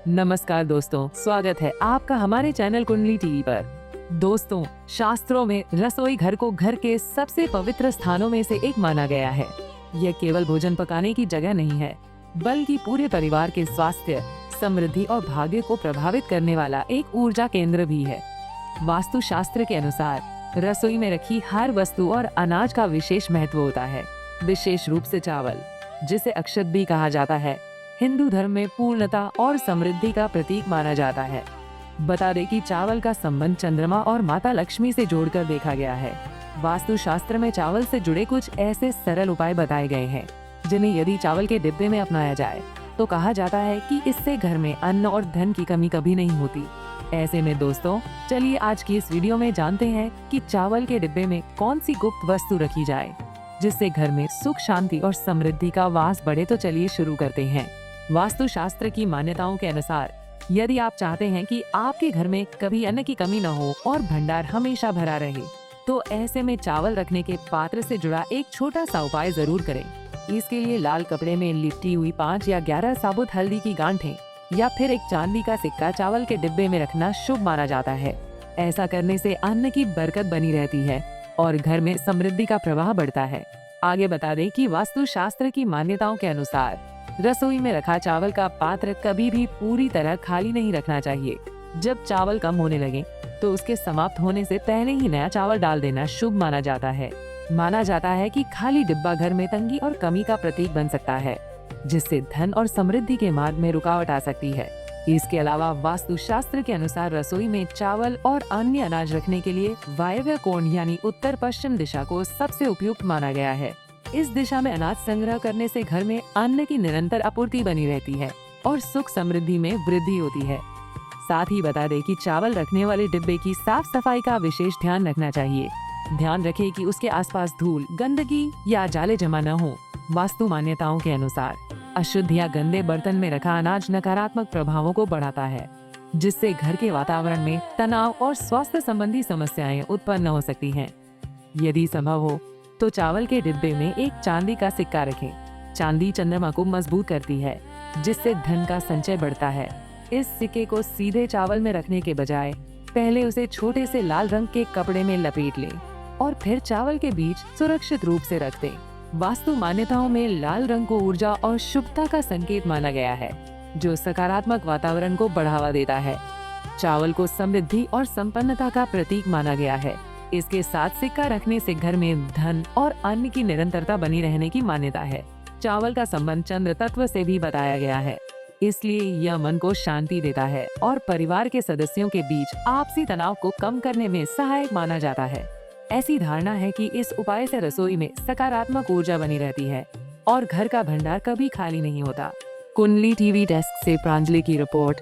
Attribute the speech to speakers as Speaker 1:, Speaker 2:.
Speaker 1: नमस्कार दोस्तों, स्वागत है आपका हमारे चैनल कुंडली टीवी पर। दोस्तों, शास्त्रों में रसोई घर को घर के सबसे पवित्र स्थानों में से एक माना गया है। यह केवल भोजन पकाने की जगह नहीं है, बल्कि पूरे परिवार के स्वास्थ्य, समृद्धि और भाग्य को प्रभावित करने वाला एक ऊर्जा केंद्र भी है। वास्तु शास्त्र के अनुसार रसोई में रखी हर वस्तु और अनाज का विशेष महत्व होता है। विशेष रूप से चावल, जिसे अक्षत भी कहा जाता है, हिंदू धर्म में पूर्णता और समृद्धि का प्रतीक माना जाता है। बता दें कि चावल का संबंध चंद्रमा और माता लक्ष्मी से जोड़कर देखा गया है। वास्तु शास्त्र में चावल से जुड़े कुछ ऐसे सरल उपाय बताए गए हैं, जिन्हें यदि चावल के डिब्बे में अपनाया जाए तो कहा जाता है कि इससे घर में अन्न और धन की कमी कभी नहीं होती। ऐसे में दोस्तों, चलिए आज की इस वीडियो में जानते हैं कि चावल के डिब्बे में कौन सी गुप्त वस्तु रखी जाए, जिससे घर में सुख, शांति और समृद्धि का वास बढ़े। तो चलिए शुरू करते हैं। वास्तु शास्त्र की मान्यताओं के अनुसार, यदि आप चाहते हैं कि आपके घर में कभी अन्न की कमी न हो और भंडार हमेशा भरा रहे, तो ऐसे में चावल रखने के पात्र से जुड़ा एक छोटा सा उपाय जरूर करें। इसके लिए लाल कपड़े में लिपटी हुई 5 या 11 साबुत हल्दी की गांठें या फिर एक चांदी का सिक्का चावल के डिब्बे में रखना शुभ माना जाता है। ऐसा करने से अन्न की बरकत बनी रहती है और घर में समृद्धि का प्रवाह बढ़ता है। आगे बता दें कि वास्तु शास्त्र की मान्यताओं के अनुसार रसोई में रखा चावल का पात्र कभी भी पूरी तरह खाली नहीं रखना चाहिए। जब चावल कम होने लगे तो उसके समाप्त होने से पहले ही नया चावल डाल देना शुभ माना जाता है। माना जाता है कि खाली डिब्बा घर में तंगी और कमी का प्रतीक बन सकता है, जिससे धन और समृद्धि के मार्ग में रुकावट आ सकती है। इसके अलावा वास्तु शास्त्र के अनुसार रसोई में चावल और अन्य अनाज रखने के लिए वायव्य कोण यानी उत्तर पश्चिम दिशा को सबसे उपयुक्त माना गया है। इस दिशा में अनाज संग्रह करने से घर में अन्न की निरंतर आपूर्ति बनी रहती है और सुख समृद्धि में वृद्धि होती है। साथ ही बता दें कि चावल रखने वाले डिब्बे की साफ सफाई का विशेष ध्यान रखना चाहिए। ध्यान रखें कि उसके आसपास धूल, गंदगी या जाले जमा न हो। वास्तु मान्यताओं के अनुसार अशुद्ध या गंदे बर्तन में रखा अनाज नकारात्मक प्रभावों को बढ़ाता है, जिससे घर के वातावरण में तनाव और स्वास्थ्य संबंधी समस्याएं उत्पन्न हो सकती हैं। यदि संभव हो तो चावल के डिब्बे में एक चांदी का सिक्का रखें। चांदी चंद्रमा को मजबूत करती है, जिससे धन का संचय बढ़ता है। इस सिक्के को सीधे चावल में रखने के बजाय पहले उसे छोटे से लाल रंग के कपड़े में लपेट लें और फिर चावल के बीच सुरक्षित रूप से रख दें। वास्तु मान्यताओं में लाल रंग को ऊर्जा और शुभता का संकेत माना गया है, जो सकारात्मक वातावरण को बढ़ावा देता है। चावल को समृद्धि और संपन्नता का प्रतीक माना गया है। इसके साथ सिक्का रखने से घर में धन और अन्न की निरंतरता बनी रहने की मान्यता है। चावल का संबंध चंद्र तत्व से भी बताया गया है, इसलिए यह मन को शांति देता है और परिवार के सदस्यों के बीच आपसी तनाव को कम करने में सहायक माना जाता है। ऐसी धारणा है कि इस उपाय से रसोई में सकारात्मक ऊर्जा बनी रहती है और घर का भंडार कभी खाली नहीं होता। कुंडली टीवी डेस्क से प्रांजलि की रिपोर्ट।